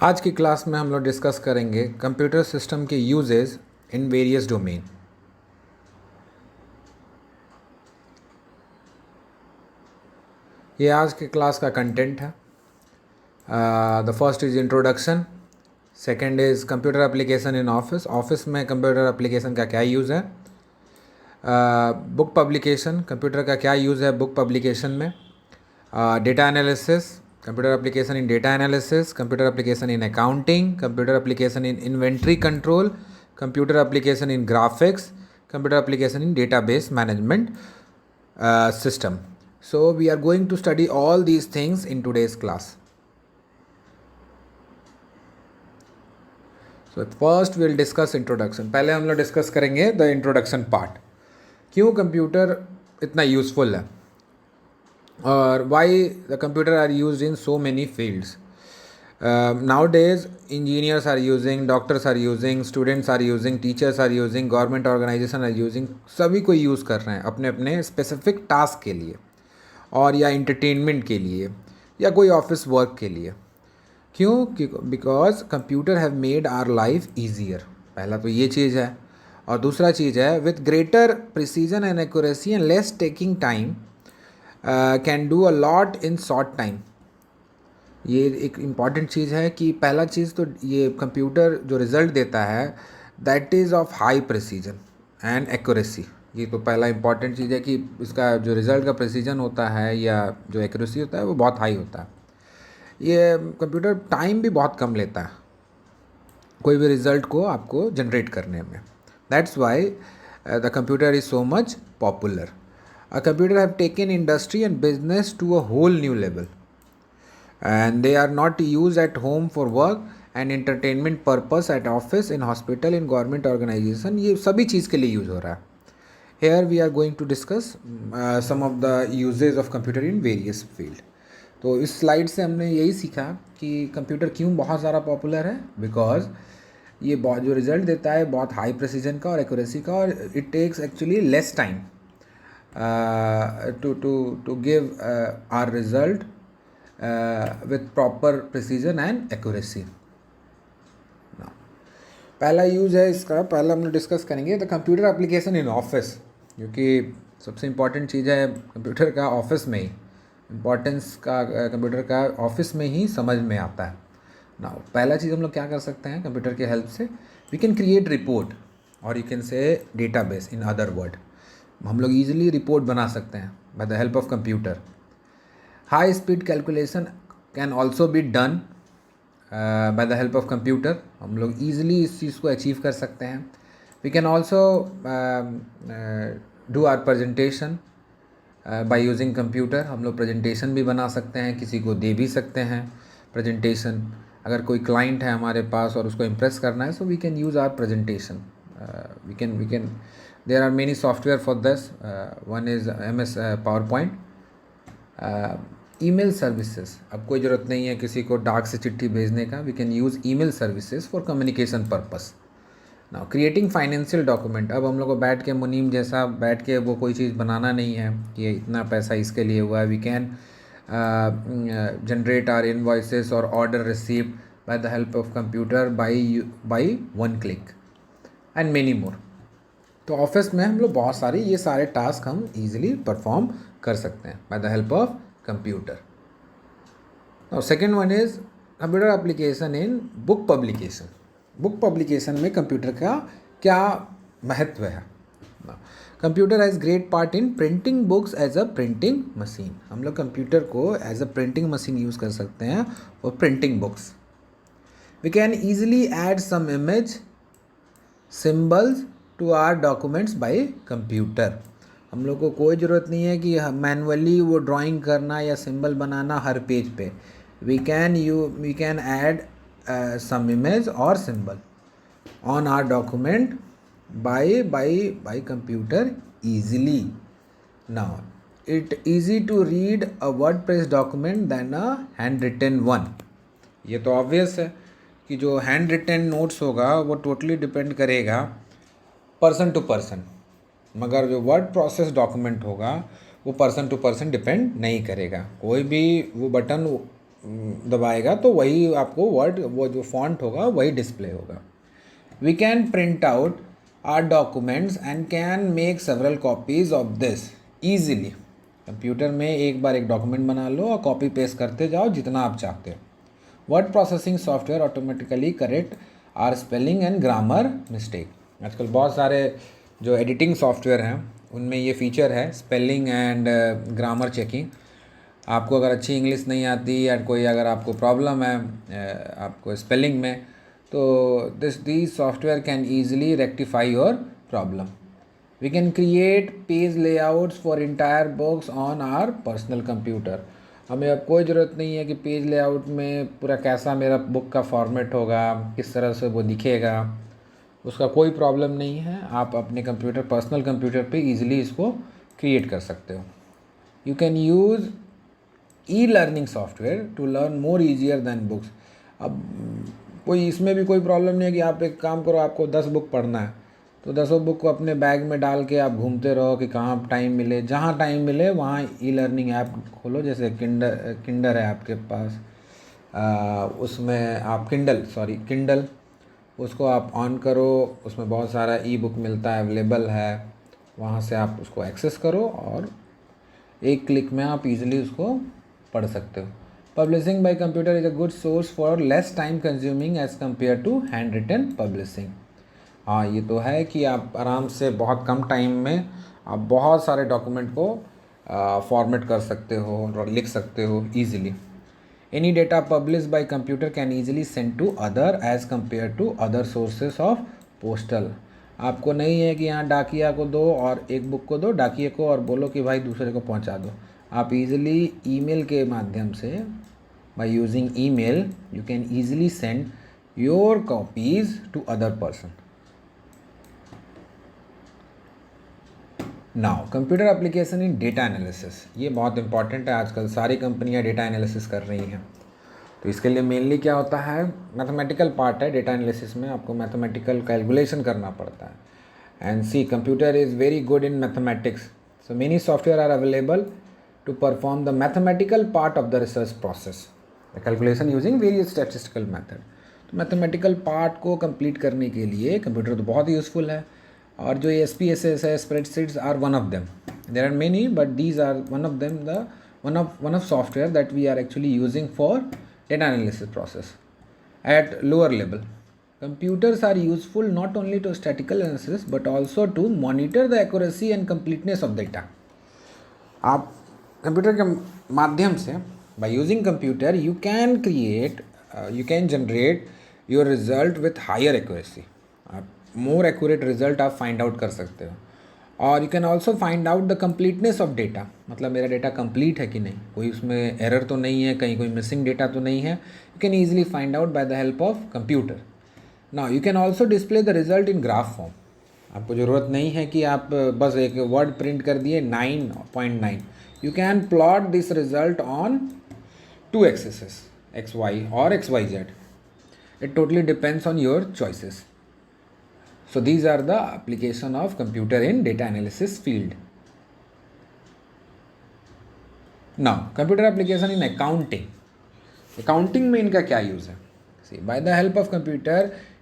आज की क्लास में हम लोग डिस्कस करेंगे कंप्यूटर सिस्टम के यूजेस इन वेरियस डोमेन। ये आज के क्लास का कंटेंट है। The first is introduction, second is computer application in office. Office में कंप्यूटर एप्लीकेशन का क्या यूज़ है। बुक पब्लिकेशन, कंप्यूटर का क्या यूज़ है बुक पब्लिकेशन में। Data analysis, computer application in data analysis, computer application in accounting, computer application in inventory control, computer application in graphics, computer application in database management system. So we are going to study all these things in today's class. So first we'll discuss introduction. पहले हम लोग discuss करेंगे the introduction part. क्यों computer इतना useful है और why the computer are used in so many fields. Nowadays engineers are using, doctors are using, students are using, teachers are using, government organization are using, सभी कोई use कर रहे हैं अपने अपने स्पेसिफिक टास्क के लिए और या इंटरटेनमेंट के लिए या कोई ऑफिस वर्क के लिए। क्यों? Because computer have made our life easier. पहला तो ये चीज़ है और दूसरा चीज़ है with greater precision and accuracy and less taking time can do a lot in short time. ये एक इम्पॉर्टेंट चीज़ है कि पहला चीज़ तो ये कंप्यूटर जो रिज़ल्ट देता है that is of high precision and accuracy. ये तो पहला इम्पॉर्टेंट चीज़ है कि इसका जो रिज़ल्ट का प्रिसीजन होता है या जो एक्यूरेसी होता है वो बहुत हाई होता है। ये कंप्यूटर टाइम भी बहुत कम लेता है कोई भी रिज़ल्ट को आपको जनरेट करने में। That's why the computer is so much popular. A computer have taken industry and business to a whole new level and they are not used at home for work and entertainment purpose, at office, in hospital, in government organization। ये सभी चीज़ के लिए use हो रहा है। Here we are going to discuss some of the uses of computer in various field। तो इस slide से हमने यही सीखा कि कंप्यूटर क्यों बहुत ज़्यादा पॉपुलर है। बिकॉज ये बहुत जो रिज़ल्ट देता है बहुत हाई प्रिसीजन का और एक्यूरेसी का, और it takes actually less time to give our result with proper precision and accuracy। Now, पहला यूज़ है इसका, पहला हम लोग डिस्कस करेंगे the computer application in office, क्योंकि सबसे इम्पॉर्टेंट चीज़ है कंप्यूटर का ऑफिस में ही, इम्पॉर्टेंस का कंप्यूटर का ऑफिस में ही समझ में आता है ना। पहला चीज़ हम लोग क्या कर सकते हैं कंप्यूटर के हेल्प से, वी कैन क्रिएट रिपोर्ट और you can say database in other word. हम लोग ईजिली रिपोर्ट बना सकते हैं by the help of computer. High speed calculation can also be done by the help of computer। हम लोग easily इस चीज़ को achieve कर सकते हैं। We can also do our presentation by using computer। हम लोग presentation भी बना सकते हैं, किसी को दे भी सकते हैं presentation। अगर कोई client है हमारे पास और उसको impress करना है, so we can use our presentation। we can there are many software for this। one is MS PowerPoint। Email services, अब कोई ज़रूरत नहीं है किसी को डाक से चिट्ठी भेजने का। We can use email services for communication purpose. Now creating financial document, अब हम लोग को बैठ के मुनीम जैसा बैठ के वो कोई चीज़ बनाना नहीं है कि इतना पैसा इसके लिए हुआ है। We can generate our invoices और order receive by the help of computer by one click and many more. तो ऑफिस में हम लोग बहुत सारे ये सारे टास्क हम ईजिली परफॉर्म कर सकते हैं by the help of computer. Now second one is computer application in book publication। Book publication में कंप्यूटर का क्या महत्व है। Computer has great part in printing books as a printing machine. हम लोग कंप्यूटर को as a printing machine use कर सकते हैं और printing books. We can easily add some image symbols to our documents by computer. हम लोग को कोई ज़रूरत नहीं है कि मैनुअली वो ड्राइंग करना या सिंबल बनाना हर पेज पे। We can add some image और symbol on our document by computer easily. Now it easy to read a WordPress document then a hand written one. ये तो ऑब्वियस है कि जो हैंड रिटन नोट्स होगा वो टोटली डिपेंड करेगा person to person, मगर जो वर्ड प्रोसेस डॉक्यूमेंट होगा वो पर्सन टू पर्सन डिपेंड नहीं करेगा। कोई भी वो बटन दबाएगा तो वही आपको वर्ड, वो जो फॉन्ट होगा वही डिस्प्ले होगा. We can print out our documents and can make several copies of this easily. Computer में एक बार एक डॉक्यूमेंट बना लो और कॉपी पेस्ट करते जाओ जितना आप चाहते हो. Word processing software automatically correct our spelling and grammar mistake. आजकल बहुत सारे जो एडिटिंग सॉफ्टवेयर हैं उनमें ये फीचर है, स्पेलिंग एंड ग्रामर चेकिंग. आपको अगर अच्छी इंग्लिश नहीं आती या कोई अगर आपको प्रॉब्लम है आपको स्पेलिंग में, तो these software can easily rectify your problem. We can create page layouts for entire books on our personal computer. हमें अब कोई ज़रूरत नहीं है कि पेज लेआउट में पूरा कैसा मेरा बुक का फॉर्मेट होगा, किस तरह से वो दिखेगा, उसका कोई प्रॉब्लम नहीं है. आप अपने कंप्यूटर, पर्सनल कंप्यूटर पे इजीली इसको क्रिएट कर सकते हो. You can use e learning software to learn more easier than books. अब कोई इसमें भी कोई प्रॉब्लम नहीं है कि आप एक काम करो, आपको 10 बुक पढ़ना है तो 10 बुक को अपने बैग में डाल के आप घूमते रहो कि कहाँ टाइम मिले, जहाँ टाइम मिले वहाँ ई लर्निंग ऐप खोलो. जैसे किंडर है आपके पास, उसमें आप किंडल उसको आप ऑन करो, उसमें बहुत सारा ई बुक मिलता है, अवेलेबल है. वहाँ से आप उसको एक्सेस करो और एक क्लिक में आप इजीली उसको पढ़ सकते हो. Publishing by computer is a good source for less time consuming as compared to handwritten publishing. हाँ, ये तो है कि आप आराम से बहुत कम टाइम में आप बहुत सारे डॉक्यूमेंट को फॉर्मेट कर सकते हो और लिख सकते हो easily. Any data publish by computer can easily send to other as compare to other sources of postal. आपको नहीं है कि यहाँ डाकिया को दो और एक बुक को दो डाकिया को और बोलो कि भाई दूसरे को पहुँचा दो. आप इजीली ईमेल के माध्यम से, by using email, you can easily send your copies to other person. Now, computer application in data analysis. ये बहुत इंपॉर्टेंट है. आजकल सारी कंपनियां डेटा एनालिसिस कर रही हैं. तो इसके लिए मेनली क्या होता है, मैथमेटिकल पार्ट है. डेटा एनालिसिस में आपको मैथमेटिकल कैलकुलेशन करना पड़ता है. And see, computer is very good in mathematics. So many software are available to perform the mathematical part of the research process, the calculation using various statistical method. तो mathematical part को complete करने के लिए computer तो बहुत useful है. और जो SPSS है, spreadsheets are one of them. There are many but these are one of them, the one of software that we are actually using for data analysis process at lower level. Computers are useful not only to statistical analysis but also to monitor the accuracy and completeness of data. आप computer के माध्यम से, by using computer you can create, you can generate your result with higher accuracy. आप more accurate result आप find out कर सकते हो. और you can also find out the completeness of data. मतलब मेरा डेटा complete है कि नहीं, कोई उसमें error तो नहीं है, कहीं कोई missing data तो नहीं है. You can easily find out by the help of computer. Now you can also display the result in graph form. आपको ज़रूरत नहीं है कि आप बस एक वर्ड प्रिंट कर दिए 9.9. You can plot this result on 2 axes, XY or XYZ. It totally depends on your choices. So these are the application of computer in data analysis field. Now computer application in accounting. Accounting में इनका क्या use है? See, by the help of computer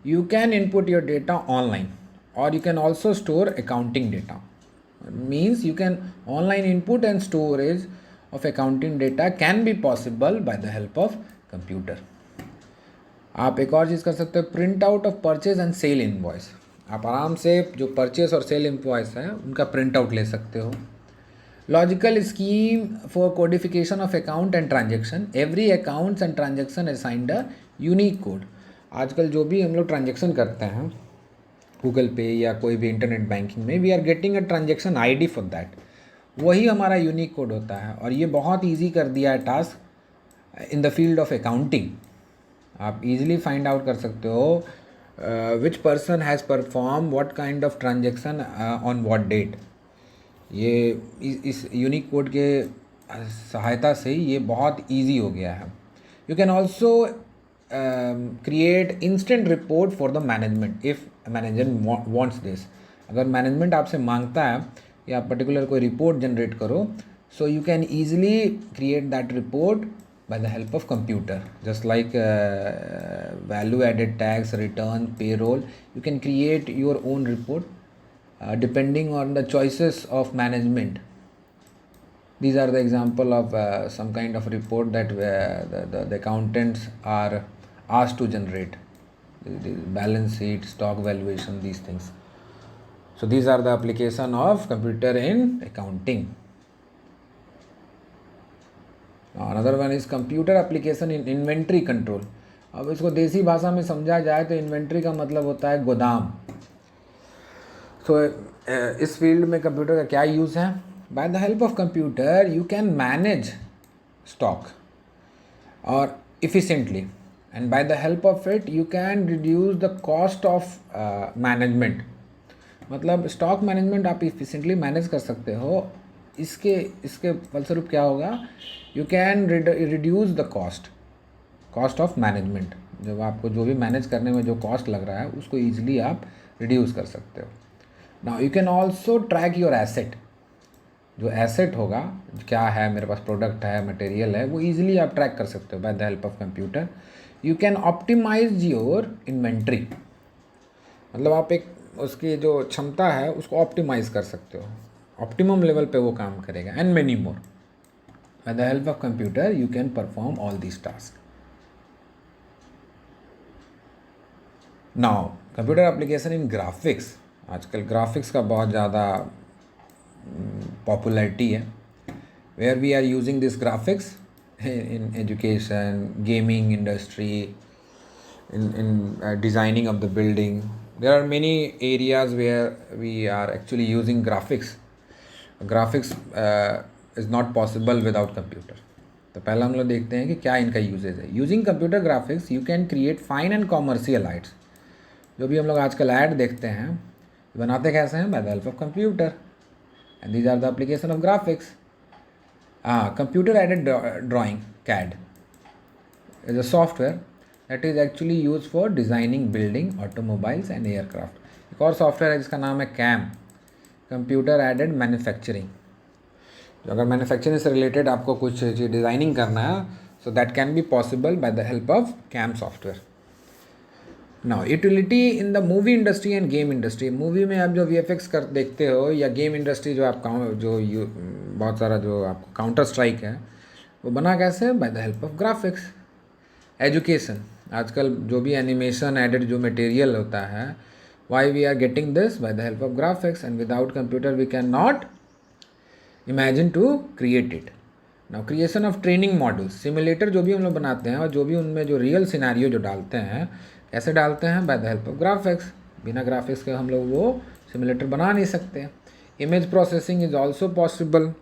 you can input your data online or you can also store accounting data. Means you can online input and storage of accounting data can be possible by the help of computer. आप एक और चीज़ कर सकते हो, print out of purchase and sale invoice. आप आराम से जो परचेज और सेल इनवॉइस है उनका प्रिंट आउट ले सकते हो. Logical scheme for codification of account and transaction. Every accounts and transaction assigned a unique code. आजकल जो भी हम लोग ट्रांजेक्शन करते हैं गूगल पे या कोई भी इंटरनेट बैंकिंग में, we are getting a transaction ID for that. वही हमारा यूनिक कोड होता है. और ये बहुत इजी कर दिया है task in the field of accounting. आप इजीली फाइंड आउट कर सकते हो which person has perform what kind of transaction on what date. ये इस यूनिक कोड के सहायता से ये बहुत इजी हो गया है. You can also create instant report for the management if manager wants this. अगर मैनेजमेंट आपसे मांगता है कि आप पर्टिकुलर कोई रिपोर्ट जनरेट करो, so you can easily create that report by the help of computer. Just like value added tax, return, payroll, you can create your own report depending on the choices of management. These are the example of some kind of report that the accountants are asked to generate. The balance sheet, stock valuation, these things. So these are the application of computer in accounting. Another one is computer application in inventory control. अब इसको देसी भाषा में समझा जाए तो inventory का मतलब होता है गोदाम. So इस फील्ड में कंप्यूटर का क्या यूज़ है? By the help of computer you can manage stock or efficiently, and by the help of it you can reduce the cost of management. मतलब स्टॉक मैनेजमेंट आप इफिशिएंटली मैनेज कर सकते हो. इसके फलस्वरूप क्या होगा? You can reduce the cost of management. जब आपको जो भी मैनेज करने में जो कॉस्ट लग रहा है उसको ईजिली आप रिड्यूस कर सकते हो. Now you can also track your asset. जो एसेट होगा, क्या है मेरे पास, प्रोडक्ट है, मटेरियल है, वो ईजिली आप ट्रैक कर सकते हो by the help of computer. You can optimize your inventory. मतलब आप एक उसकी जो क्षमता है उसको ऑप्टिमाइज कर सकते हो, ऑप्टिमम लेवल पे वो काम करेगा. And many more. By the help of computer you can perform all these task. Now computer application in graphics. आजकल ग्राफिक्स का बहुत ज़्यादा पॉपुलैरिटी है. Where we are using this graphics in education, gaming industry, in designing of the building. There are many areas where we are actually using graphics. Graphics is not possible without computer. तो पहला हम लोग देखते हैं कि क्या इनका usage है. Using computer graphics you can create fine and commercial arts. जो भी हम लोग आजकल ऐड देखते हैं बनाते कैसे हैं? By the help of computer. And these are the application of graphics. Computer aided drawing, CAD, is a software that is actually used for designing building, automobiles and aircraft. एक और सॉफ्टवेयर है जिसका नाम है CAM, कंप्यूटर एडेड मैन्युफैक्चरिंग. तो अगर manufacturing से related आपको कुछ डिज़ाइनिंग करना है, so that can be possible by the help of CAM software. Now utility in the movie industry end game industry. Movie में आप जो VFX कर देखते हो, या गेम इंडस्ट्री जो आप बहुत सारा जो आपको काउंटर स्ट्राइक है वो बना कैसे? By the help of graphics. Education. आजकल जो भी एनिमेशन एडेड जो मटेरियल होता है, why we are getting this? By the help of graphics. And without computer we can not imagine to create it. Now creation of training models. Simulator जो भी हम लोग बनाते हैं और जो भी उनमें जो रियल सिनारियो जो डालते हैं, कैसे डालते हैं? By the help of graphics. बिना ग्राफिक्स के हम लोग वो सिमुलेटर बना नहीं सकते. Image processing is also possible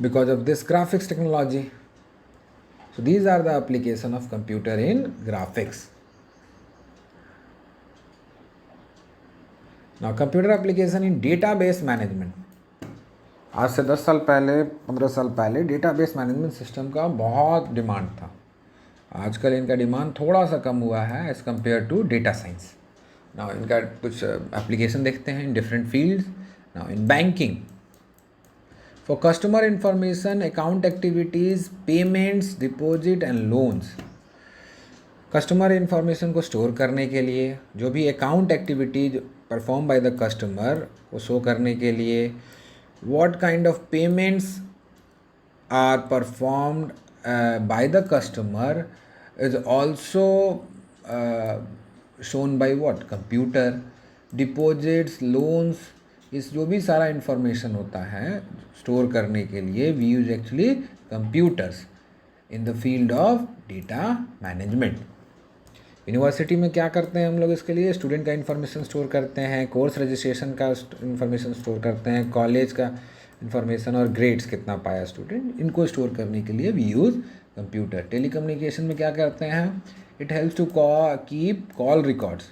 because of this graphics technology. So these are the application of computer in graphics. Now computer application in database management. आज से 10 साल पहले, 15 साल पहले डेटाबेस मैनेजमेंट सिस्टम का बहुत डिमांड था. आजकल इनका डिमांड थोड़ा सा कम हुआ है as compare to data science. Now इनका कुछ एप्लीकेशन देखते हैं in different fields. Now in banking, for customer information, account activities, payments, deposit and loans. Customer information को स्टोर करने के लिए, जो भी account activities perform by the customer को शो करने के लिए, what kind of payments are performed by the customer is also shown by what? Computer. Deposits, loans, इस जो भी सारा इन्फॉर्मेशन होता है स्टोर करने के लिए, we use actually computers in the field of data management. University में क्या करते हैं हम लोग इसके लिए? स्टूडेंट का इन्फॉर्मेशन स्टोर करते हैं, कोर्स रजिस्ट्रेशन का इन्फॉर्मेशन स्टोर करते हैं, कॉलेज का इन्फॉर्मेशन और ग्रेड्स कितना पाया स्टूडेंट, इनको स्टोर करने के लिए वी यूज़ कंप्यूटर. टेलीकम्युनिकेशन में क्या करते हैं? It helps to keep call records.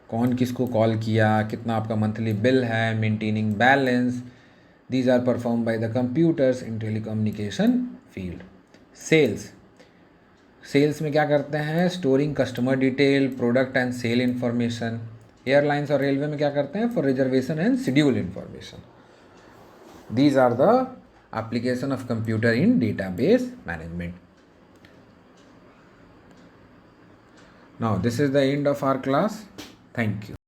कौन किसको कॉल किया, कितना आपका मंथली बिल है, maintaining balance. These are performed by the computers in telecommunication field. Sales में क्या करते हैं? Storing customer detail, product and sale information. Airlines और रेलवे में क्या करते हैं? For reservation and schedule information. These are the application of computer in database management. Now this is the end of our class. Thank you.